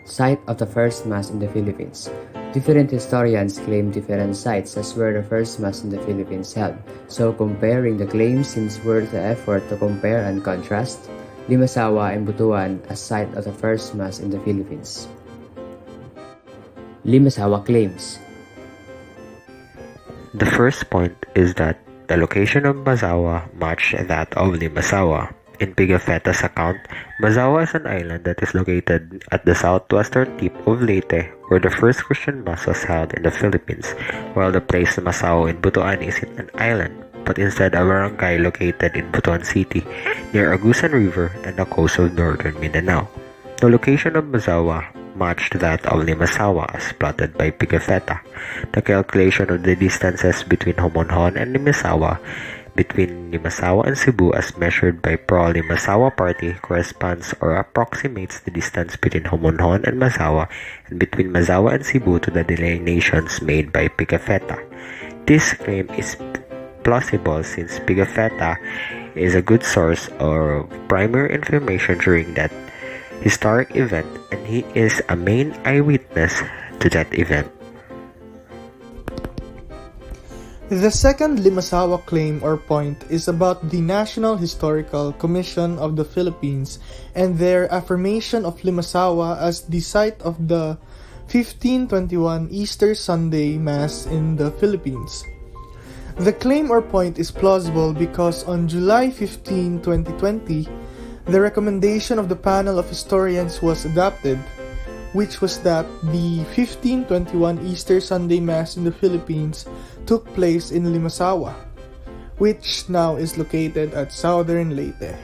Site of the first Mass in the Philippines. Different historians claim different sites as where the first Mass in the Philippines held, so comparing the claims seems worth the effort to compare and contrast Limasawa and Butuan as site of the first Mass in the Philippines. Limasawa claims. The first point is that the location of Mazawa matched that of Limasawa. In Pigafetta's account, Mazawa is an island that is located at the southwestern tip of Leyte, where the first Christian Mass was held in the Philippines, while the place Mazawa in Butuan isn't an island, but instead a barangay located in Butuan City, near Agusan River and the coast of northern Mindanao. The location of Mazawa matched that of Limasawa as plotted by Pigafetta. The calculation of the distances between Homonhon and Limasawa, between Limasawa and Cebu as measured by pro-Limasawa party corresponds or approximates the distance between Homonhon and Mazawa and between Mazawa and Cebu to the delineations made by Pigafetta. This claim is plausible since Pigafetta is a good source of primary information during that historic event and he is a main eyewitness to that event. The second Limasawa claim or point is about the National Historical Commission of the Philippines and their affirmation of Limasawa as the site of the 1521 Easter Sunday Mass in the Philippines. The claim or point is plausible because on July 15, 2020, the recommendation of the panel of historians was adopted, which was that the 1521 Easter Sunday Mass in the Philippines took place in Limasawa, which now is located at southern Leyte.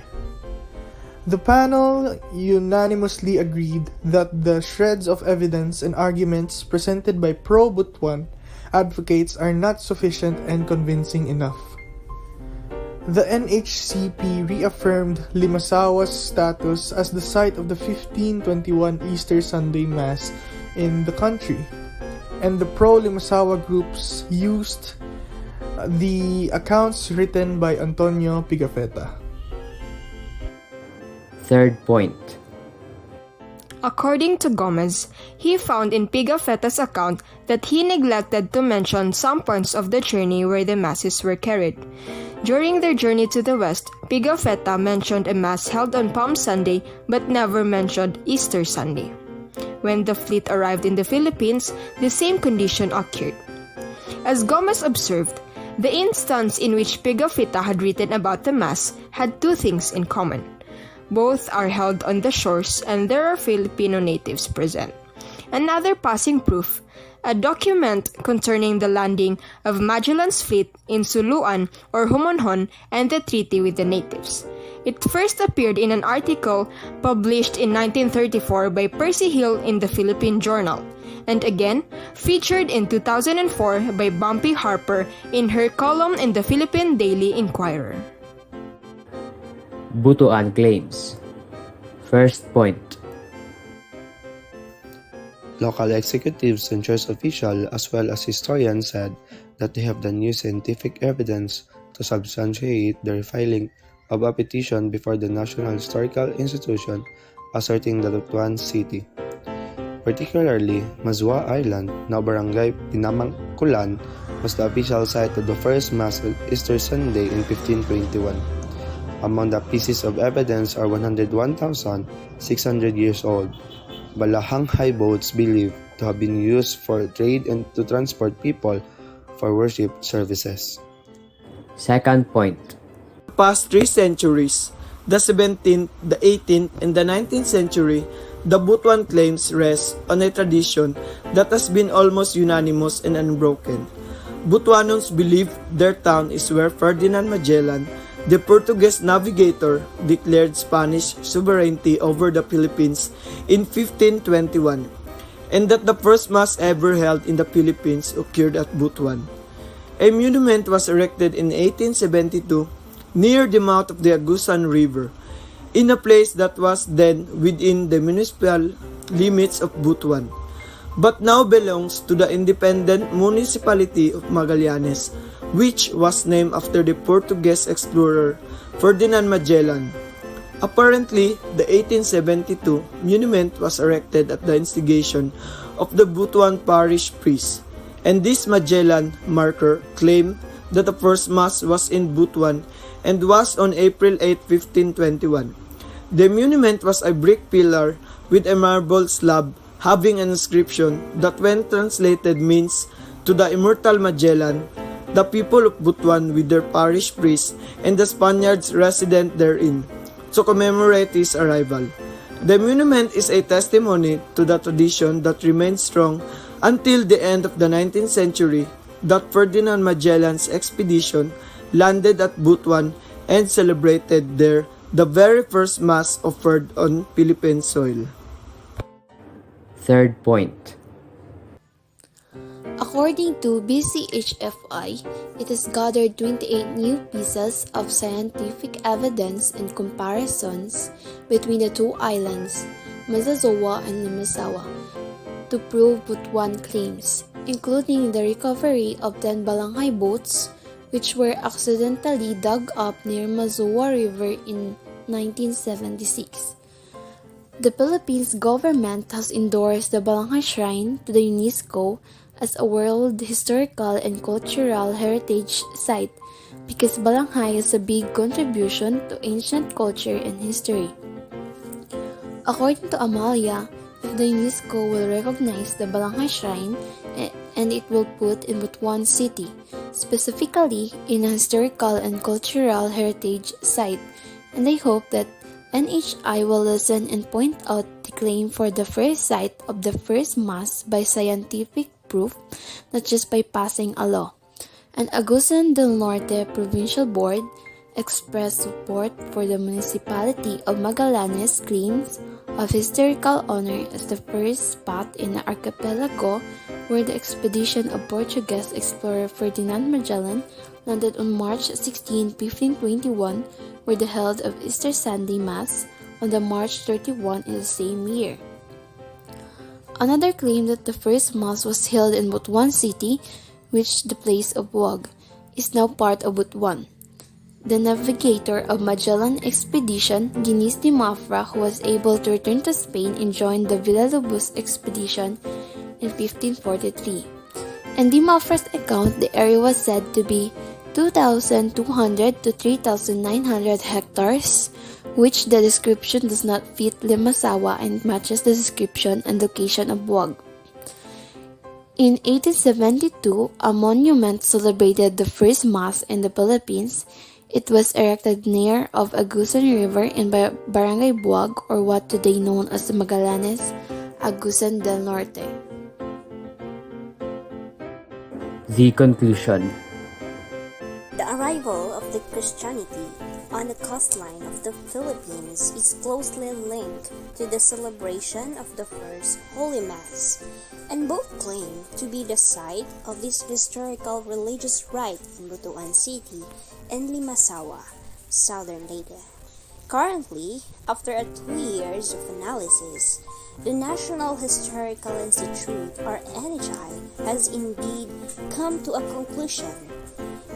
The panel unanimously agreed that the shreds of evidence and arguments presented by pro-Butuan advocates are not sufficient and convincing enough. The NHCP reaffirmed Limasawa's status as the site of the 1521 Easter Sunday Mass in the country, and the pro-Limasawa groups used the accounts written by Antonio Pigafetta. Third point. According to Gomez, he found in Pigafetta's account that he neglected to mention some points of the journey where the masses were carried. During their journey to the west, Pigafetta mentioned a mass held on Palm Sunday but never mentioned Easter Sunday. When the fleet arrived in the Philippines, the same condition occurred. As Gomez observed, the instance in which Pigafetta had written about the mass had two things in common. Both are held on the shores and there are Filipino natives present. Another passing proof, a document concerning the landing of Magellan's fleet in Suluan or Homonhon and the treaty with the natives. It first appeared in an article published in 1934 by Percy Hill in the Philippine Journal, and again featured in 2004 by Bumpy Harper in her column in the Philippine Daily Inquirer. Butuan claims. First point. Local executives and church officials as well as historians said that they have the new scientific evidence to substantiate their filing of a petition before the National Historical Institution asserting the Butuan city. Particularly, Mazwa Island, now Barangay Pinamangkulan, was the official site of the first Mass on Easter Sunday in 1521. Among the pieces of evidence are 101,600 years old Balahanghai boats believed to have been used for trade and to transport people for worship services. Second point. Past 3 centuries, the 17th, the 18th, and the 19th century, the Butuan claims rest on a tradition that has been almost unanimous and unbroken. Butuanons believe their town is where Ferdinand Magellan, the Portuguese navigator, declared Spanish sovereignty over the Philippines in 1521, and that the first Mass ever held in the Philippines occurred at Butuan. A monument was erected in 1872 near the mouth of the Agusan River, in a place that was then within the municipal limits of Butuan, but now belongs to the independent municipality of Magallanes, which was named after the Portuguese explorer Ferdinand Magellan. Apparently, the 1872 monument was erected at the instigation of the Butuan parish priest, and this Magellan marker claimed that the first mass was in Butuan and was on April 8, 1521. The monument was a brick pillar with a marble slab having an inscription that when translated means, "To the immortal Magellan, the people of Butuan with their parish priest and the Spaniards resident therein," to commemorate his arrival. The monument is a testimony to the tradition that remained strong until the end of the 19th century that Ferdinand Magellan's expedition landed at Butuan and celebrated there the very first mass offered on Philippine soil. Third point. According to BCHFI, it has gathered 28 new pieces of scientific evidence and comparisons between the two islands, Limasawa and Limasawa, to prove Butuan claims, including the recovery of 10 balanghay boats which were accidentally dug up near Limasawa River in 1976. The Philippines government has endorsed the Balanghay Shrine to the UNESCO as a World Historical and Cultural Heritage Site because Balanghay has a big contribution to ancient culture and history. According to Amalia, if the UNESCO will recognize the Balanghay Shrine and it will put in Butuan City, specifically in a historical and cultural heritage site, and they hope that NHI will listen and point out the claim for the first site of the first mass by scientific proof, not just by passing a law. And Agusan del Norte Provincial Board expressed support for the municipality of Magallanes' claims of historical honor as the first spot in the archipelago where the expedition of Portuguese explorer Ferdinand Magellan landed on March 16, 1521, were the held of Easter Sunday Mass on the March 31 in the same year. Another claim that the first Mass was held in Butuan City, which the place of Wag, is now part of Butuan. The navigator of Magellan expedition, Ginis de Mafra, who was able to return to Spain and join the Villalobos expedition in 1543. In de Mafra's account, the area was said to be 2,200 to 3,900 hectares, which the description does not fit Limasawa and matches the description and location of Buag. In 1872, a monument celebrated the first Mass in the Philippines. It was erected near of Agusan River in Barangay Buag, or what today known as the Magallanes, Agusan del Norte. The conclusion. The arrival of the Christianity on the coastline of the Philippines is closely linked to the celebration of the First Holy Mass, and both claim to be the site of this historical religious rite in Butuan City and Limasawa, southern Leyte. Currently, after 2 years of analysis, the National Historical Institute, or NHI, has indeed come to a conclusion.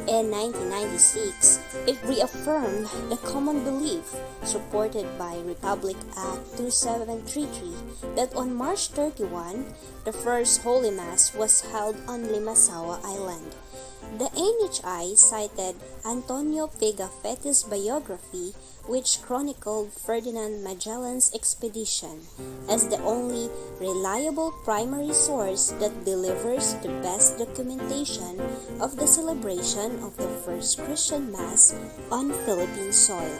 In 1996, it reaffirmed the common belief, supported by Republic Act 2733, that on March 31, the first Holy Mass was held on Limasawa Island. The NHI cited Antonio Pigafetta's biography, which chronicled Ferdinand Magellan's expedition, as the only reliable primary source that delivers the best documentation of the celebration of the first Christian Mass on Philippine soil.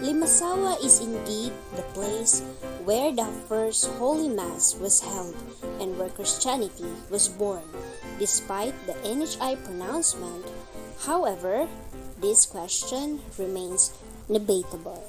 Limasawa is indeed the place where the first Holy Mass was held and where Christianity was born, despite the NHI pronouncement. However, this question remains debatable.